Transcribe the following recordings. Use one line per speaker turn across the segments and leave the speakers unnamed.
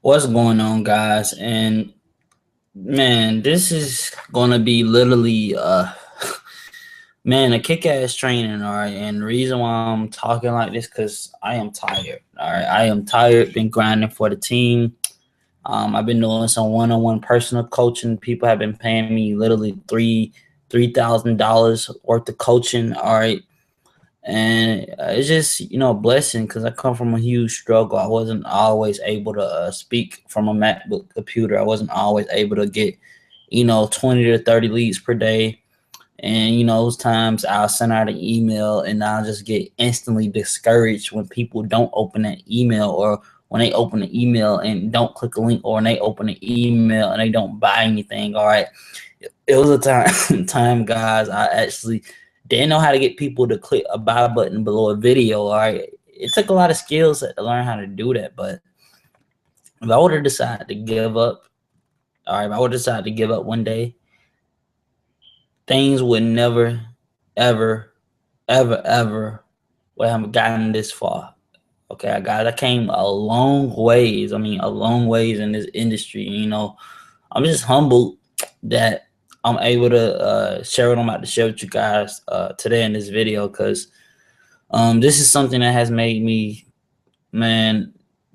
What's going on, guys? And man, this is gonna be literally man, a kick-ass training, all right. And the reason why I'm talking like this, because I am tired. All right. I am tired, been grinding for the team. I've been doing some one-on-one personal coaching. People have been paying me literally $3,000 worth of coaching. All right. And it's just a blessing because I come from a huge struggle. I wasn't always able to speak from a MacBook computer. I wasn't always able to get 20 to 30 leads per day. And those times I'll send out an email and I'll just get instantly discouraged when people don't open that email, or when they open the email and don't click a link, or when they open the email and they don't buy anything. All right. It was a time, guys, I actually didn't know how to get people to click a buy button below a video. All right. It took a lot of skills to learn how to do that. But if I would have decided to give up, all right, if I would have decided to give up one day, things would never, ever, ever would have gotten this far. Okay, guys, I came a long ways. I mean, a long ways in this industry. I'm just humbled that I'm able to share what I'm about to share with you guys today in this video, because this is something that has made me, man,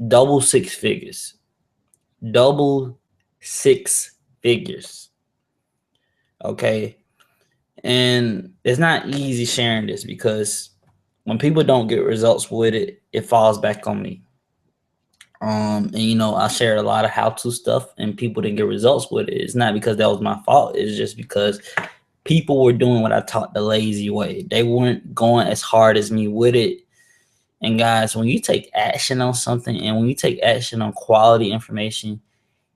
double six figures. Double six figures. Okay. And it's not easy sharing this, because when people don't get results with it, it falls back on me. And I shared a lot of how-to stuff and people didn't get results with it. It's not because that was my fault. It's just because people were doing what I taught the lazy way. They weren't going as hard as me with it. And guys, when you take action on something, and when you take action on quality information,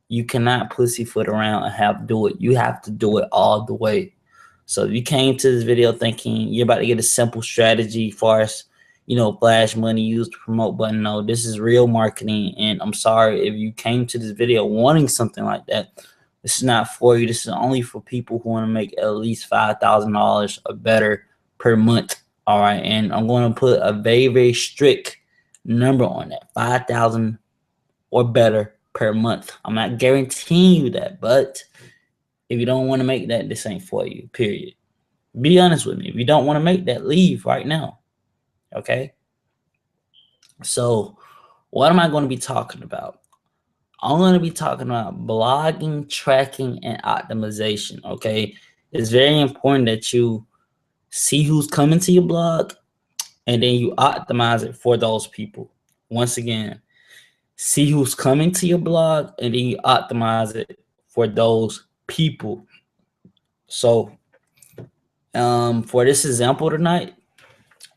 you cannot pussyfoot around and have to do it. You have to do it all the way. So if you came to this video thinking you're about to get a simple strategy for us, flash money, use the promote button, no, this is real marketing. And I'm sorry if you came to this video wanting something like that. This is not for you. This is only for people who want to make at least $5,000 or better per month. All right. And I'm going to put a very, very strict number on that: 5,000 or better per month. I'm not guaranteeing you that, but if you don't want to make that, this ain't for you, period. Be honest with me. If you don't want to make that, leave right now. Okay? So, what am I going to be talking about? I'm going to be talking about blogging, tracking, and optimization. Okay? It's very important that you see who's coming to your blog, and then you optimize it for those people. Once again, see who's coming to your blog, and then you optimize it for those people. So for this example tonight,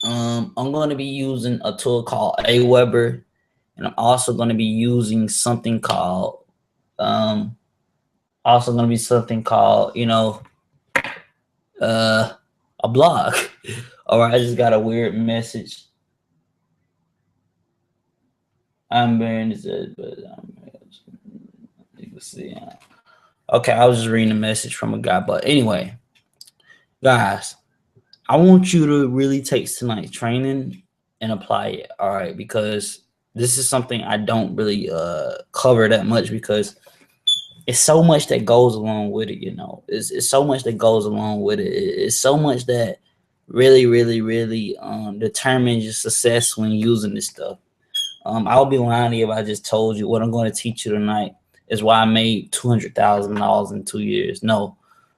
I'm going to be using a tool called Aweber, and I'm also going to be using something called a blog. All right, I just got a weird message. I'm bearing this, but you can see. Okay, I was just reading a message from a guy, but anyway, guys, I want you to really take tonight's training and apply it. All right, because this is something I don't really cover that much, because it's so much that goes along with it. It's so much that goes along with it. It's so much that really, really, really determines your success when using this stuff. I would be lying to you if I just told you what I'm going to teach you tonight is why I made $200,000 in 2 years. No,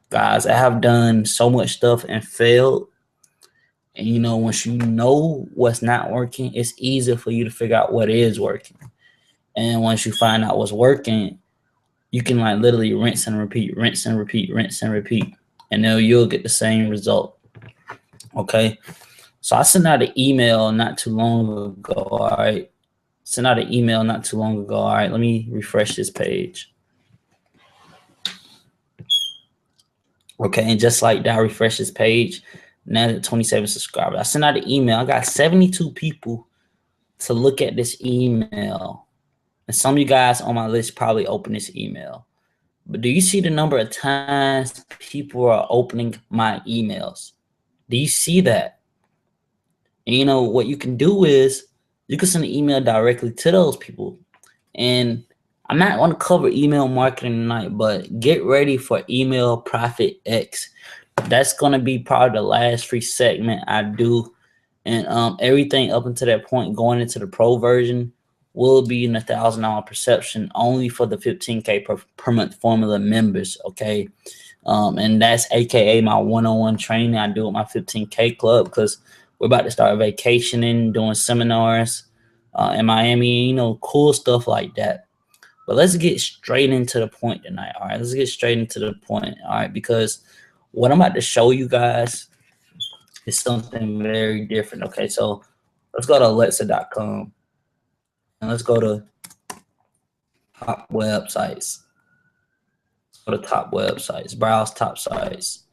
guys, I have done so much stuff and failed. And once you know what's not working, it's easier for you to figure out what is working. And once you find out what's working, you can like literally rinse and repeat, rinse and repeat, rinse and repeat, and then you'll get the same result. Okay. So I sent out an email not too long ago. All right. Sent out an email not too long ago. All right, let me refresh this page. Okay, and just like that, I refresh this page. Now at 27 subscribers. I sent out an email. I got 72 people to look at this email. And some of you guys on my list probably open this email. But do you see the number of times people are opening my emails? Do you see that? And what you can do is you can send an email directly to those people. And I'm not going to cover email marketing tonight, but get ready for BlogTrafficX. That's going to be probably the last free segment I do. And everything up until that point going into the pro version will be in $1,000 perception only for the 15K per month formula members. Okay. And that's AKA my one-on-one training I do with my 15K club, because we're about to start vacationing, doing seminars in Miami, you know, cool stuff like that. But let's get straight into the point tonight. All right, let's get straight into the point. All right, because what I'm about to show you guys is something very different. Okay, so let's go to Alexa.com and let's go to top websites. Let's go to top websites, browse top sites.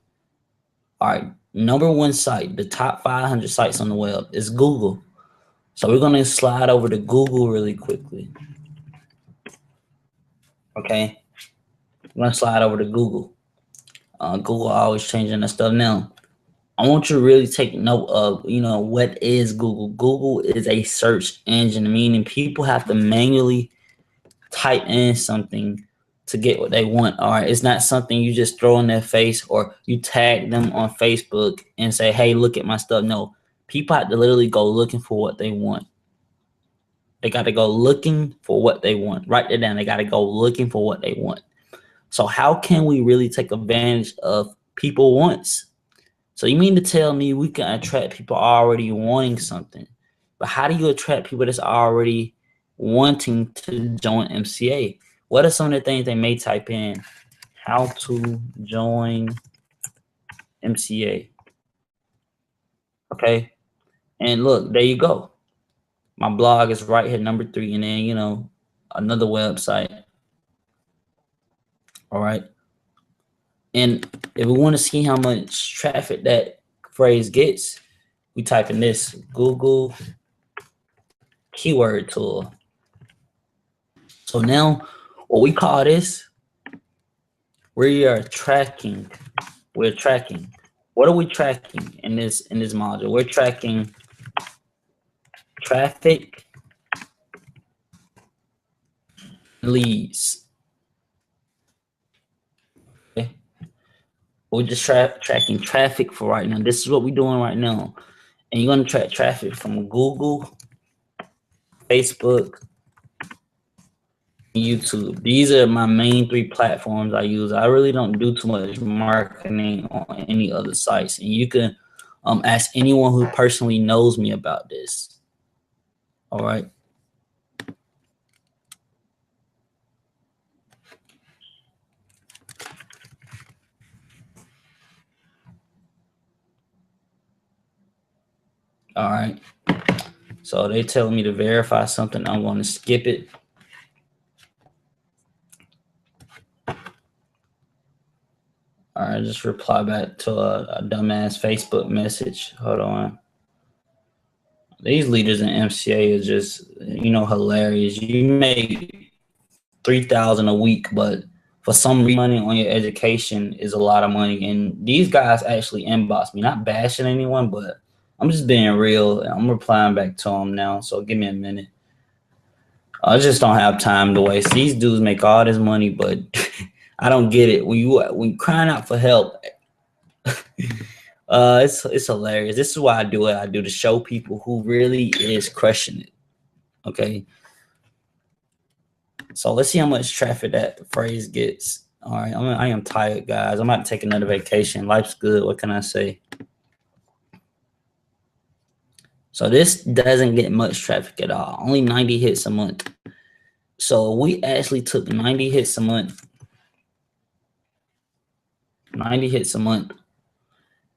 All right, #1 site, the top 500 sites on the web is Google. So we're going to slide over to Google really quickly. Okay, we're going to slide over to Google. Google always changing that stuff now. I want you to really take note of, you know, what is Google? Google is a search engine, meaning people have to manually type in something to get what they want. All right, it's not something you just throw in their face or you tag them on Facebook and say, hey, look at my stuff. No, people have to literally go looking for what they want. They got to go looking for what they want. Write that down. They got to go looking for what they want. So how can we really take advantage of people wants? So you mean to tell me we can attract people already wanting something? But how do you attract people that's already wanting to join MCA? What are some of the things they may type in? How to join MCA. Okay. And look, there you go. My blog is right here, #3. And then, you know, another website. All right. And if we want to see how much traffic that phrase gets, we type in this Google keyword tool. So now what we call this, we are tracking. We're tracking. What are we tracking in this module? We're tracking traffic, leads. Okay. We're just tracking traffic for right now. This is what we're doing right now. And you're going to track traffic from Google, Facebook, YouTube. These are my main 3 platforms I use. I really don't do too much marketing on any other sites. And you can ask anyone who personally knows me about this. All right. All right. So they telling me to verify something. I'm going to skip it. All right, just reply back to a dumbass Facebook message. Hold on. These leaders in MCA is just, you know, hilarious. You make $3,000 a week, but for some reason, money on your education is a lot of money. And these guys actually inbox me, not bashing anyone, but I'm just being real. I'm replying back to them now. So give me a minute. I just don't have time to waste. These dudes make all this money, but I don't get it. When you crying out for help, it's hilarious. This is why I do what I do, to show people who really is crushing it. Okay. So let's see how much traffic that phrase gets. All right. I am tired, guys. I'm about to take another vacation. Life's good. What can I say? So this doesn't get much traffic at all. Only 90 hits a month. So we actually took 90 hits a month. 90 hits a month.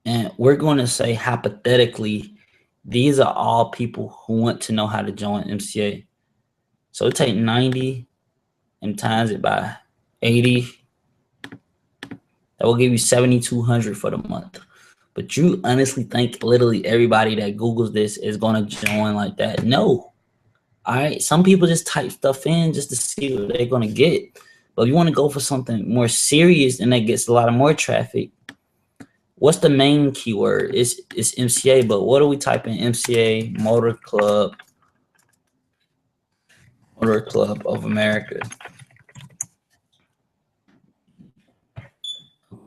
And we're going to say hypothetically, these are all people who want to know how to join MCA. So take 90 and times it by 80. That will give you 7,200 for the month. But you honestly think literally everybody that Googles this is going to join like that? No. All right. Some people just type stuff in just to see what they're going to get. But if you want to go for something more serious and that gets a lot of more traffic, what's the main keyword? It's MCA, but what do we type in? MCA, Motor Club of America.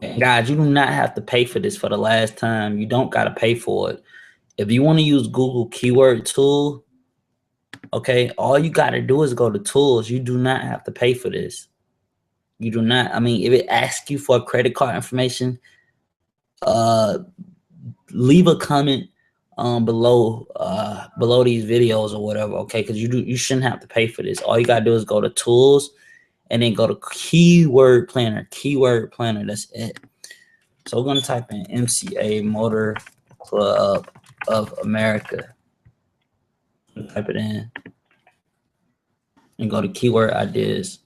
Guys, you do not have to pay for this for the last time. You don't got to pay for it. If you want to use Google keyword tool, okay, all you got to do is go to tools. You do not have to pay for this. You do not. I mean, if it asks you for credit card information, leave a comment below these videos or whatever, okay? Because you shouldn't have to pay for this. All you gotta do is go to tools and then go to keyword planner. Keyword planner. That's it. So we're gonna type in MCA Motor Club of America. Type it in and go to keyword ideas.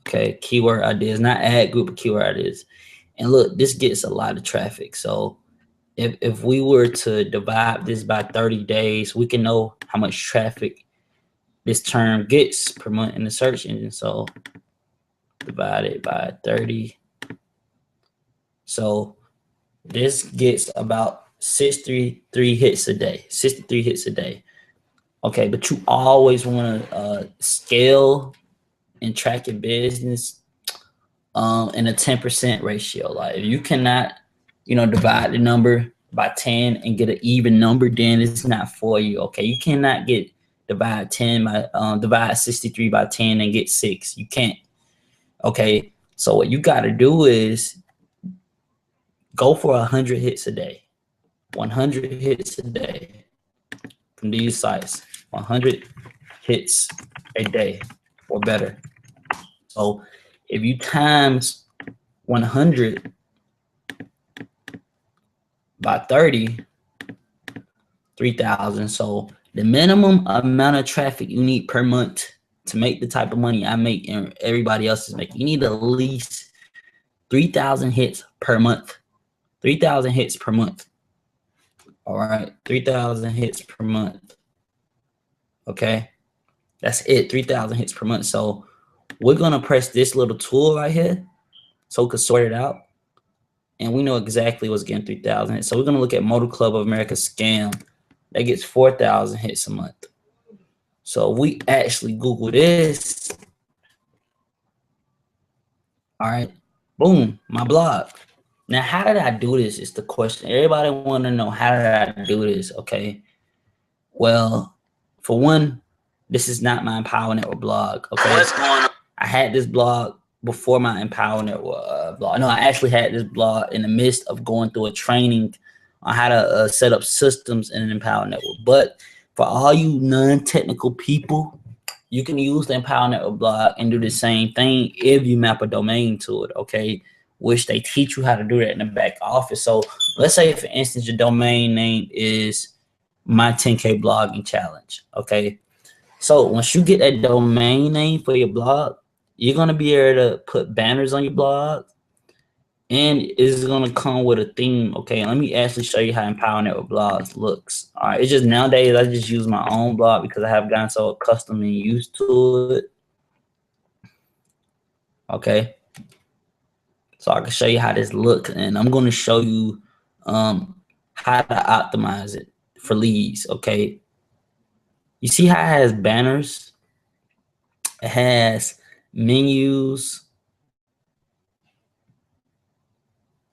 Okay, keyword ideas, not ad group, but keyword ideas. And look, this gets a lot of traffic. So if we were to divide this by 30 days, we can know how much traffic this term gets per month in the search engine. So divided by 30. So this gets about 63 hits a day. 63 hits a day. Okay, but you always want to scale and track your business in a 10% ratio. Like if you cannot, divide the number by 10 and get an even number, then it's not for you. Okay, you cannot divide 63 by 10 and get 6. You can't. Okay, so what you got to do is go for 100 hits a day. 100 hits a day from these sites. 100 hits a day or better. So if you times 100 by 30, 3,000. So the minimum amount of traffic you need per month to make the type of money I make and everybody else is making, you need at least 3,000 hits per month. 3,000 hits per month. All right, 3,000 hits per month. Okay, that's it. 3,000 hits per month. So we're gonna press this little tool right here so we can sort it out. And we know exactly what's getting 3,000 hits. So we're gonna look at Motor Club of America scam. That gets 4,000 hits a month. So we actually Google this. All right, boom, my blog. Now, how did I do this is the question. Everybody want to know, how did I do this? Okay, well, for one, this is not my Empower Network blog. Okay, what's going on? I had this blog before my Empower Network blog. No, I actually had this blog in the midst of going through a training on how to set up systems in an Empower Network. But for all you non-technical people, you can use the Empower Network blog and do the same thing if you map a domain to it, okay? Which they teach you how to do that in the back office. So let's say, for instance, your domain name is My 10K Blogging Challenge, okay? So once you get that domain name for your blog, you're going to be able to put banners on your blog, and it's going to come with a theme. Okay, let me actually show you how Empower Network blogs looks. All right, it's just nowadays I just use my own blog because I have gotten so accustomed and used to it. Okay, so I can show you how this looks, and I'm going to show you how to optimize it for leads. Okay, you see how it has banners? It has menus.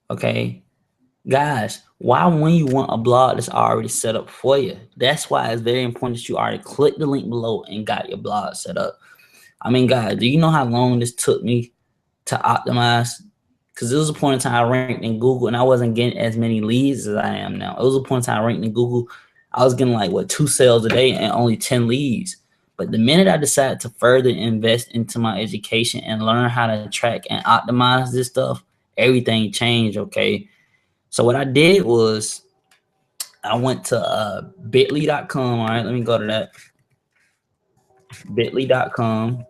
Okay, guys, why when you want a blog that's already set up for you? That's why it's very important that you already click the link below and got your blog set up. I mean, guys, do you know how long this took me to optimize? Because there was a point in time I ranked in Google and I wasn't getting as many leads as I am now. It was a point in time I ranked in Google, I was getting like, 2 sales a day and only 10 leads. But the minute I decided to further invest into my education and learn how to track and optimize this stuff, everything changed, okay? So what I did was I went to bit.ly.com. All right, let me go to that. bit.ly.com.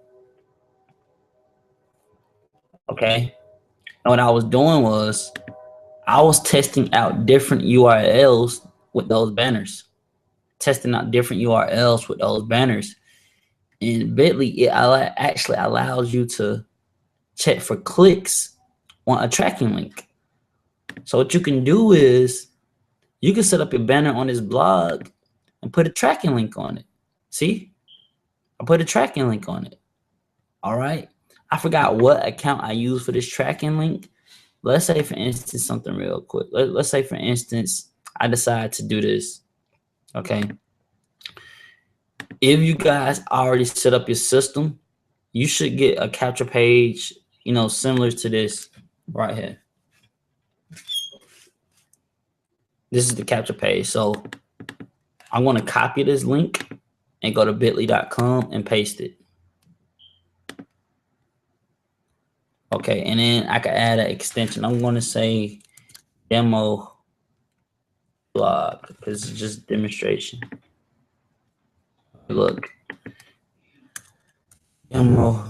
Okay. And what I was doing was I was testing out different URLs with those banners. Testing out different URLs with those banners. And Bitly, it actually allows you to check for clicks on a tracking link. So what you can do is you can set up your banner on this blog and put a tracking link on it. See? I put a tracking link on it. All right. I forgot what account I used for this tracking link, let's say for instance, something real quick. Let's say for instance, I decide to do this. Okay. If you guys already set up your system, you should get a capture page, you know, similar to this right here. This is the capture page. So I'm going to copy this link and go to bit.ly.com and paste it. Okay, and then I can add an extension. I'm going to say demo blog because it's just demonstration. Look, demo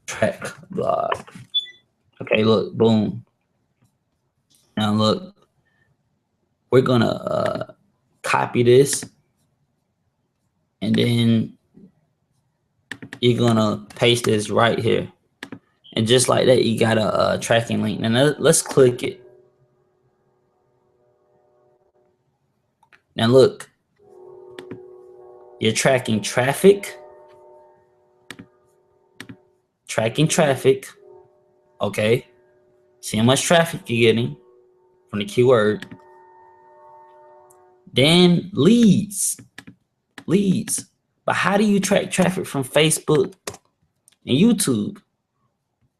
track blog. Okay, look, boom. Now look, we're gonna copy this, and then you're gonna paste this right here, and just like that, you got a tracking link. Now let's click it. Now look, you're tracking traffic. Okay, see how much traffic you're getting from the keyword. Then leads. But how do you track traffic from Facebook and YouTube?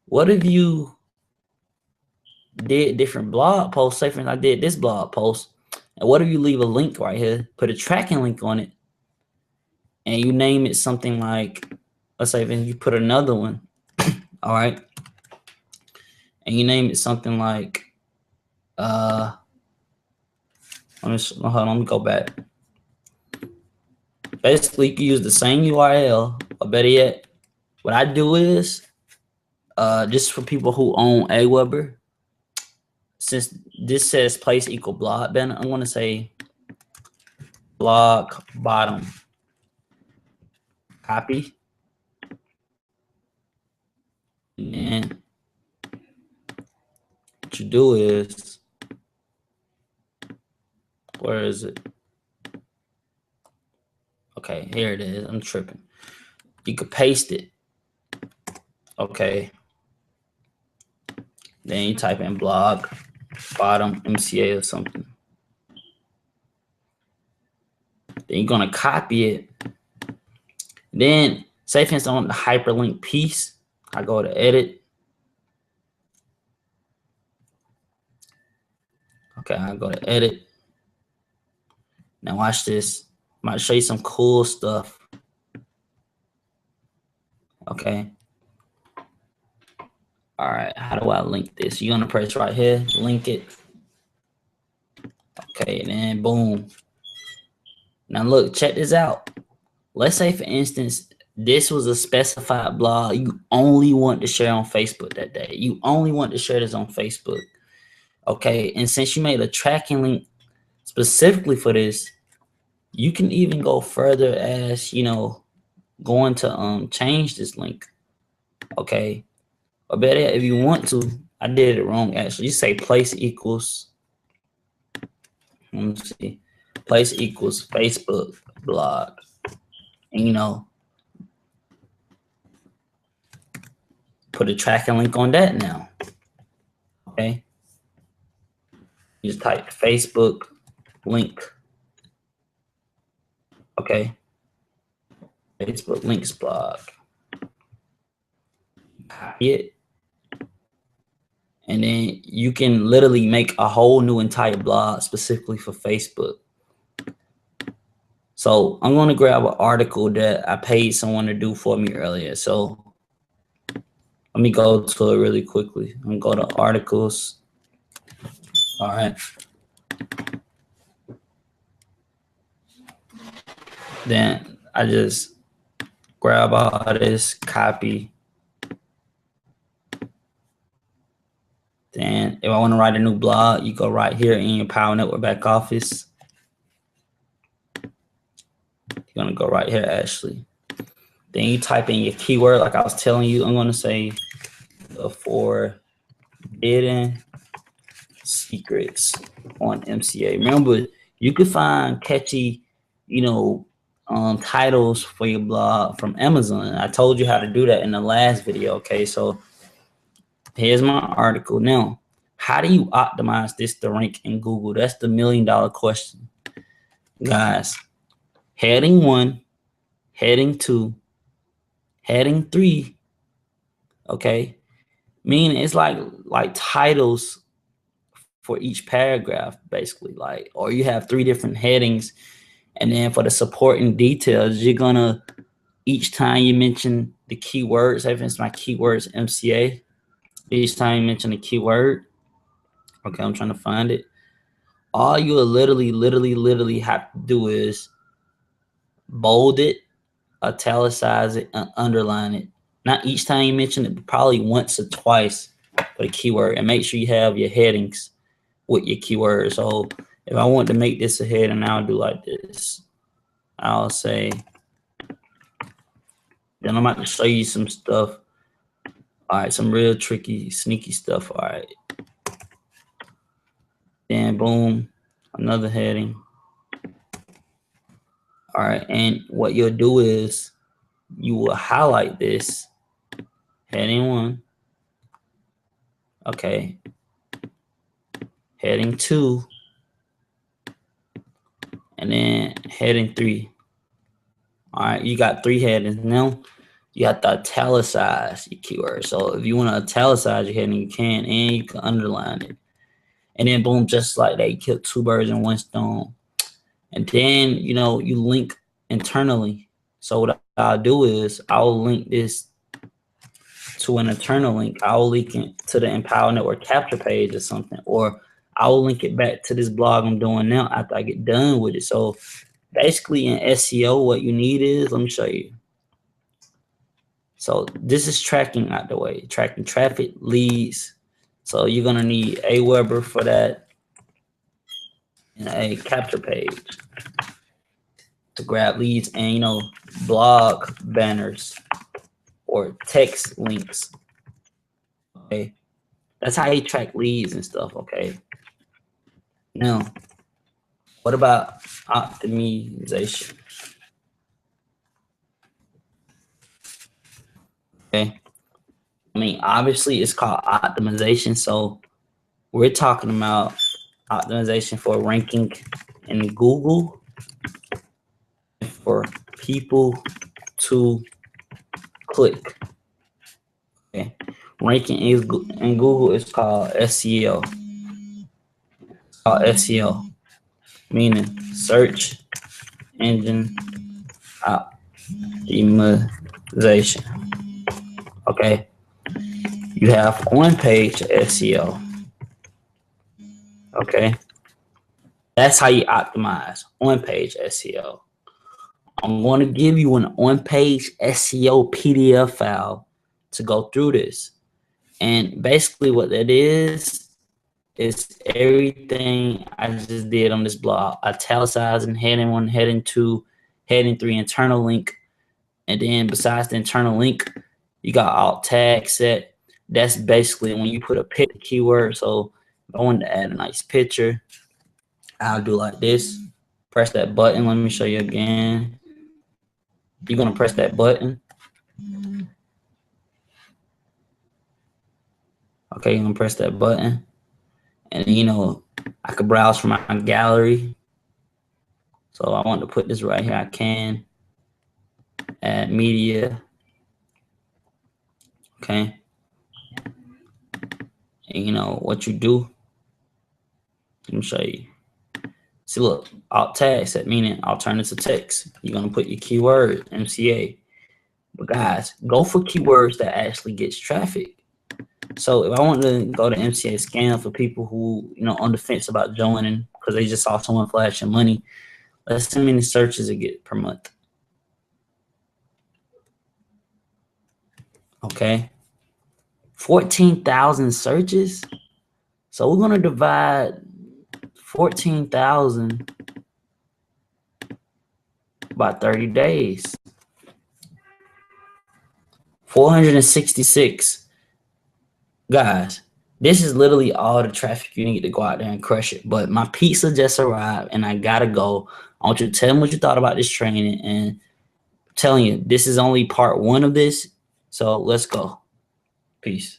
What if you did different blog posts? Say for instance, I did this blog post, and what if you leave a link right here, put a tracking link on it, and you name it something like, let's say if you put another one, all right, and you name it something like, let me go back. Basically, you can use the same URL, or better yet, what I do is, just for people who own Aweber, since this says place equal blog banner, I'm going to say blog bottom. Copy. And what you do is, where is it? Okay, here it is. I'm tripping. You could paste it. Okay. Then you type in blog bottom MCA or something. Then you're gonna copy it. Then say for instance I want the hyperlink piece. I go to edit. Okay, I go to edit. Now watch this. I'm about to show you some cool stuff. Okay. All right, how do I link this? You're gonna press right here, link it. Okay, and then boom. Now look, check this out. Let's say for instance, this was a specified blog you only want to share on Facebook that day. You only want to share this on Facebook. Okay, and since you made a tracking link specifically for this, you can even go further as, you know, going to change this link. Okay. Or better yet, if you want to, I did it wrong actually. You say place equals, let me see, place equals Facebook blog. And you know, put a tracking link on that now. Okay. You just type Facebook link. Okay. Facebook links blog. Copy it. And then you can literally make a whole new entire blog specifically for Facebook. So I'm going to grab an article that I paid someone to do for me earlier. So let me go to it really quickly. I'm going to go to articles. All right. Then I just grab all this, copy. Then if I want to write a new blog, you go right here in your Power Network back office. You're going to go right here, Ashley. Then you type in your keyword, like I was telling you. I'm going to say the forbidden secrets on MCA. Remember, you could find catchy, you know, titles for your blog from Amazon. I told you how to do that in the last video. Okay, so here's my article. Now, How do you optimize this to rank in Google? That's the $1 million question, guys. Heading 1, heading 2, heading 3. Okay, meaning it's like titles for each paragraph, basically. Like, or you have 3 different headings, and then for the supporting details, you're gonna each time you mention the keywords. If it's my keywords MCA, each time you mention a keyword. Okay, I'm trying to find it. All you will literally have to do is bold it, italicize it, and underline it. Not each time you mention it, but probably once or twice for the keyword. And make sure you have your headings with your keywords. So if I want to make this a heading, I'll do like this. I'll say, then I'm about to show you some stuff. All right, some real tricky, sneaky stuff. All right. Then boom, another heading. All right, and what you'll do is you will highlight this heading 1. Okay. Heading 2. And then heading 3. All right, you got 3 headings. Now you have to italicize your keyword. So if you want to italicize your heading, you can, and you can underline it. And then boom, just like that, you kill 2 birds in 1 stone. And then, you know, you link internally. So what I'll do is I'll link this to an internal link. I'll link it to the Empower Network capture page or something, or I'll link it back to this blog I'm doing now after I get done with it. So basically in SEO, what you need is, let me show you. So this is tracking out the way, tracking traffic, leads. So you're gonna need Aweber for that, and a capture page to grab leads, and you know, blog banners or text links. Okay, that's how you track leads and stuff. Okay, now what about optimization? Okay, I mean, obviously it's called optimization, so we're talking about optimization for ranking in Google, for people to click. Okay, ranking in Google is called SEO. It's called SEO, meaning search engine optimization. Okay, you have on-page SEO. Okay, that's how you optimize on-page SEO. I'm going to give you an on-page SEO PDF file to go through this. And basically what that is everything I just did on this blog. Italicizing heading 1, heading 2, heading 3, internal link. And then besides the internal link, you got alt tag set. That's basically when you put a picture keyword. So if I wanted to add a nice picture, I'll do like this. Press that button. Let me show you again. You're going to press that button. Okay, you're going to press that button. And, you know, I could browse from my gallery. So I want to put this right here. I can add media. Okay. And, you know, what you do. Let me show you. See, look, alt tag set, meaning alternative text. You're going to put your keyword, MCA. But guys, go for keywords that actually gets traffic. So if I want to go to MCA scan for people who, you know, on the fence about joining because they just saw someone flashing money, let's see how many searches it get per month. Okay. 14,000 searches. So we're going to divide 14,000 by 30 days. 466. Guys, this is literally all the traffic you need to go out there and crush it. But my pizza just arrived and I gotta go. I want you to tell me what you thought about this training, and I'm telling you, this is only part 1 of this. So let's go. Peace.